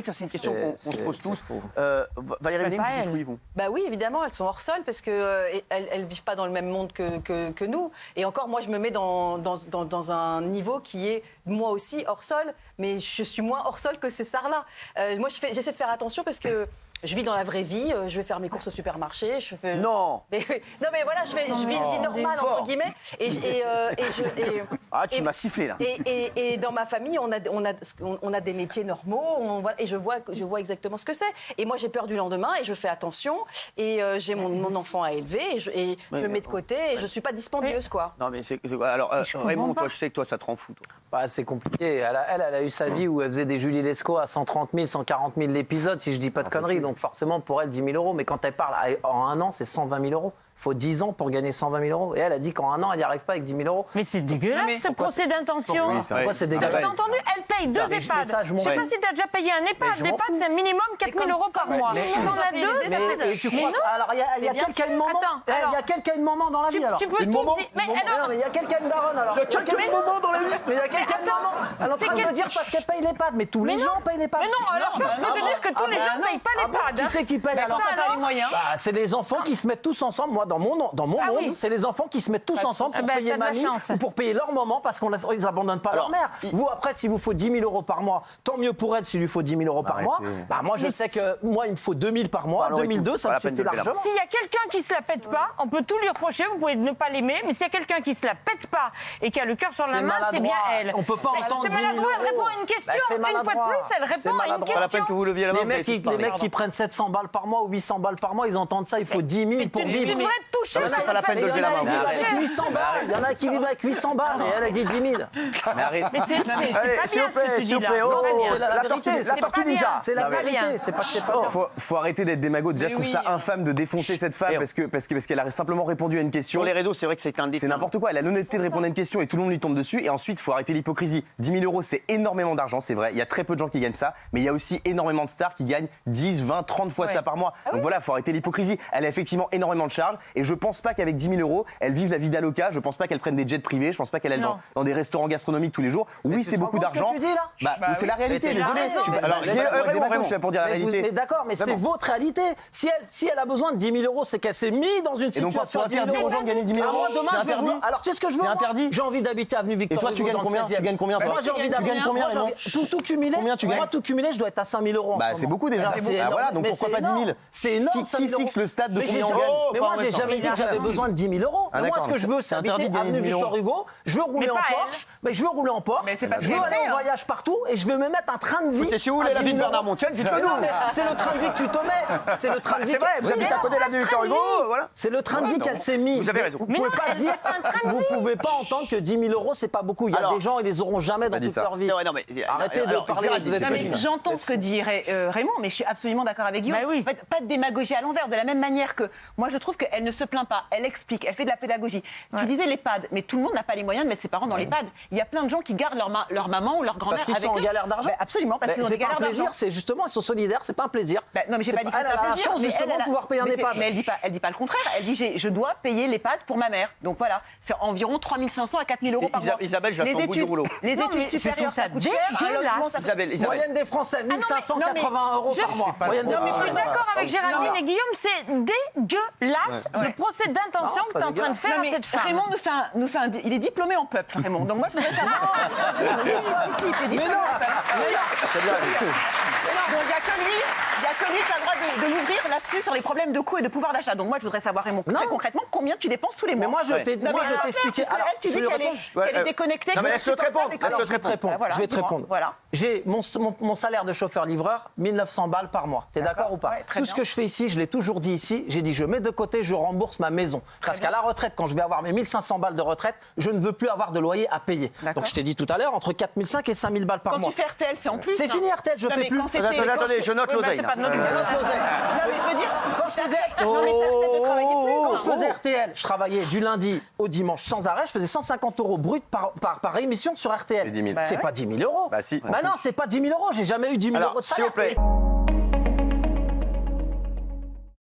Ça, c'est une question qu'on se pose tous. Valérie Bénigne, vous dites oui, vous? Bah oui, évidemment, elles sont hors sol parce qu'elles ne vivent pas dans le même monde que nous. Et encore, moi, je me mets dans un niveau qui est, moi aussi, hors sol, mais je suis moins hors sol que ces stars-là. Moi, j'essaie de faire attention parce que je vis dans la vraie vie, je vais faire mes courses au supermarché. Non. Mais voilà, je vis une vie normale, entre guillemets. Tu m'as sifflé, là. Et dans ma famille, on a des métiers normaux, et je vois exactement ce que c'est. Et moi, j'ai peur du lendemain, et je fais attention, et j'ai mon enfant à élever, et je mets de côté, et je ne suis pas dispendieuse, quoi. Non, mais c'est quoi? Alors, Raymond, toi, je sais que toi, ça te rend fou, toi. Bah, c'est compliqué. Elle a eu sa vie où elle faisait des Julie Lescaut à 130 000, 140 000 l'épisode, si je dis pas de conneries. Donc forcément, pour elle, 10 000 euros. Mais quand elle parle en un an, c'est 120 000 euros. Il faut 10 ans pour gagner 120 000 euros. Et elle a dit qu'en un an, elle n'y arrive pas avec 10 000 euros. Mais c'est dégueulasse, ce procès d'intention. Oui, pourquoi c'est dégueulasse? T'as entendu? Elle paye 2 EHPAD. Je ne sais pas si tu as déjà payé un EHPAD. L'EHPAD, c'est un minimum 4 000 euros par mois. On en a 2, ça fait... Alors, il y a quelqu'un de moment. Il y a quelqu'un de moment dans la vie, alors. Tu peux tout dire. Mais il y a quelqu'un de daronne, alors. Il y a quelqu'un de moment dans la vie. Mais il y a quelqu'un de moment. Elle est en train de me dire parce qu'elle paye l'EHPAD. Mais tous les gens payent l'EHPAD. Mais non, alors ça, je peux te dire que tous les gens ne payent pas l'EHPAD. Qui c'est qui paye alors? Ça, les moyens. C'est les enfants qui se mettent tous ensemble. Moi, dans mon monde, c'est les enfants qui se mettent tous ensemble pour payer mamie ou pour payer leur maman parce qu'on les abandonne pas leur mère. Vous, après, s'il vous faut 10 000 euros par mois, tant mieux pour elle s'il lui faut 10 000 euros par mois. Bah, moi, je sais que moi, il me faut 2 000 par mois. 2002, ça me suffit largement. S'il y a quelqu'un qui se la pète pas, on peut tout lui reprocher, vous pouvez ne pas l'aimer, mais s'il y a quelqu'un qui se la pète pas et qui a le cœur sur la main, c'est bien elle. On peut pas entendre 10 000 euros. C'est maladroit, elle répond à une question. Une fois de plus, elle répond à une question. Pas la peine que vous leviez la main. Les mecs qui prennent 700 balles par mois ou 800 balles par mois, ils entendent ça, il faut 10 000 pour vivre. Tu devrais te toucher. C'est pas la peine de lever la main. 800 balles. Il y en a qui vivent avec 800 balles et elle a dit 10 000. Mais arrête. Mais c'est pas bien ce que tu dis là. La tortue ninja. C'est la vérité. C'est pas Faut arrêter d'être démago. Déjà, je trouve ça infâme de défoncer cette femme parce qu'elle a simplement répondu à une question. Sur les réseaux, c'est vrai que c'est un défi. C'est n'importe quoi. Elle a l'honnêteté de répondre à une question et tout le monde lui tombe dessus. Et ensuite, faut arrêter l'hypocrisie. 10 000 euros, c'est énormément d'argent, c'est vrai. Il y a très peu de gens qui gagnent ça. Mais il y a aussi énormément de stars qui gagnent 10, 20, 30 fois ça par mois. Donc voilà, faut arrêter l'hypocrisie. Elle a effectivement énormément de charges. Et je pense pas qu'avec 10 000 euros, elle vive la vie d'Aloca. Je pense pas qu'elle prenne des jets privés. Je pense pas qu'elle aille dans des restaurants gastronomiques tous les jours. Oui, c'est beaucoup d'argent. C'est la réalité, désolé. Alors, Raymond, je suis là pour dire la réalité. D'accord, mais c'est votre réalité. Si elle a besoin de 10 000 euros, c'est qu'elle s'est mise dans une situation. Et donc, interdire aux gens de gagner 10 000 euros. Demain, je vais vous. Alors, tu sais ce que je veux? C'est interdit. J'ai envie d'habiter avenue Victor. Et toi, tu gagnes combien? Tu gagnes combien? Moi, j'ai envie d'habiter. Tu gagnes combien? Tout cumulé. Combien tu gagnes? Moi, tout cumulé, je dois être à 5 000 euros. Bah, c'est beaucoup déjà. Voilà, donc pourquoi pas 10 000? C'est énorme. Qui fixe le stade de combien on gagne? Mais moi, j'ai jamais dit que j'avais besoin de 10 000 euros. Moi, ce que je veux, c'est habiter avenue Victor Hugo. Je veux rouler en Porsche. Mais je veux rouler en Porsche. Je veux aller en voyage partout et je veux me mettre un train de vie. Si vous voulez la vie de Bernard Montiel, dites-le nous. C'est le train de vie que tu te mets. C'est le train de vie. C'est vrai, vous habitez à côté de l'avenue Victor Hugo, voilà. C'est le train de vie qu'elle s'est mis. Vous avez raison. Vous pouvez pas dire, vous pouvez pas entendre que 10 000 euros, c'est pas beaucoup. Il y a des gens, ils les auront jamais dans toute leur vie. Arrêtez de parler. J'entends ce que dit Raymond, mais je suis absolument d'accord avec Guillaume. En fait, pas de démagogie à l'envers. De la même manière que moi, je trouve qu'elle ne se plaint pas. Elle explique, elle fait de la pédagogie. Tu disais l'EHPAD, mais tout le monde n'a pas les moyens de mettre ses parents dans l'EHPAD. Il y a plein de gens qui gardent leur maman ou leur grand-mère avec eux. Parce qu'ils sont en galère d'argent. Absolument, parce qu'ils ont des galères d'argent. C'est justement, ils sont solidaires, c'est pas un plaisir. Non, mais j'ai pas dit que c'était elle un a la plaisir. chance justement de pouvoir payer un EHPAD. Mais elle dit pas le contraire. Elle dit je dois payer l'EHPAD pour ma mère. Donc voilà, c'est environ 3 500 à 4 000 euros par mois. Isabelle, je la sens au bout du rouleau. Les études supérieures, ça coûte cher. Isabelle. Moyenne des Français, 1 580 euros par mois. Non, mais je suis d'accord avec Géraldine et Guillaume, c'est dégueulasse le procès d'intention que tu es en train de faire à cette femme. Raymond il est diplômé en peuple, Raymond. Donc moi, je voudrais savoir. Si, il est diplômé en peuple. Donc il n'y a que lui qui a le droit de l'ouvrir là-dessus sur les problèmes de coût et de pouvoir d'achat. Donc moi, je voudrais savoir, Raymond, très concrètement, combien tu dépenses tous les mois. Mais moi, je t'ai expliqué. Parce qu'elle, tu dis qu'elle est déconnectée. Non, mais laisse-le te répondre. Je vais te répondre. J'ai mon salaire de chauffeur-livreur, 1 900 balles par mois. T'es d'accord ou pas? Tout ce que je fais ici, je l'ai toujours dit ici, j'ai dit je mets de côté, je rembourse ma maison. Parce qu'à la retraite, quand je vais avoir mes 1 500 balles de retraite, je ne veux plus avoir de loyer à payer. Donc je t'ai dit tout à l'heure, entre 4 500 et 5 000 balles par mois. Quand tu fais RTL, c'est en plus. C'est fini RTL, je fais plus. Attendez, je note l'oseille. Non, mais je veux dire, quand je faisais quand je faisais RTL, je travaillais du lundi au dimanche sans arrêt, je faisais 150 € brut par émission sur RTL. C'est 10 000. C'est pas 10 000 euros. Bah si. Bah non, c'est pas 10 000 euros, j'ai jamais eu 10 000 euros de salaire. S'il vous plaît.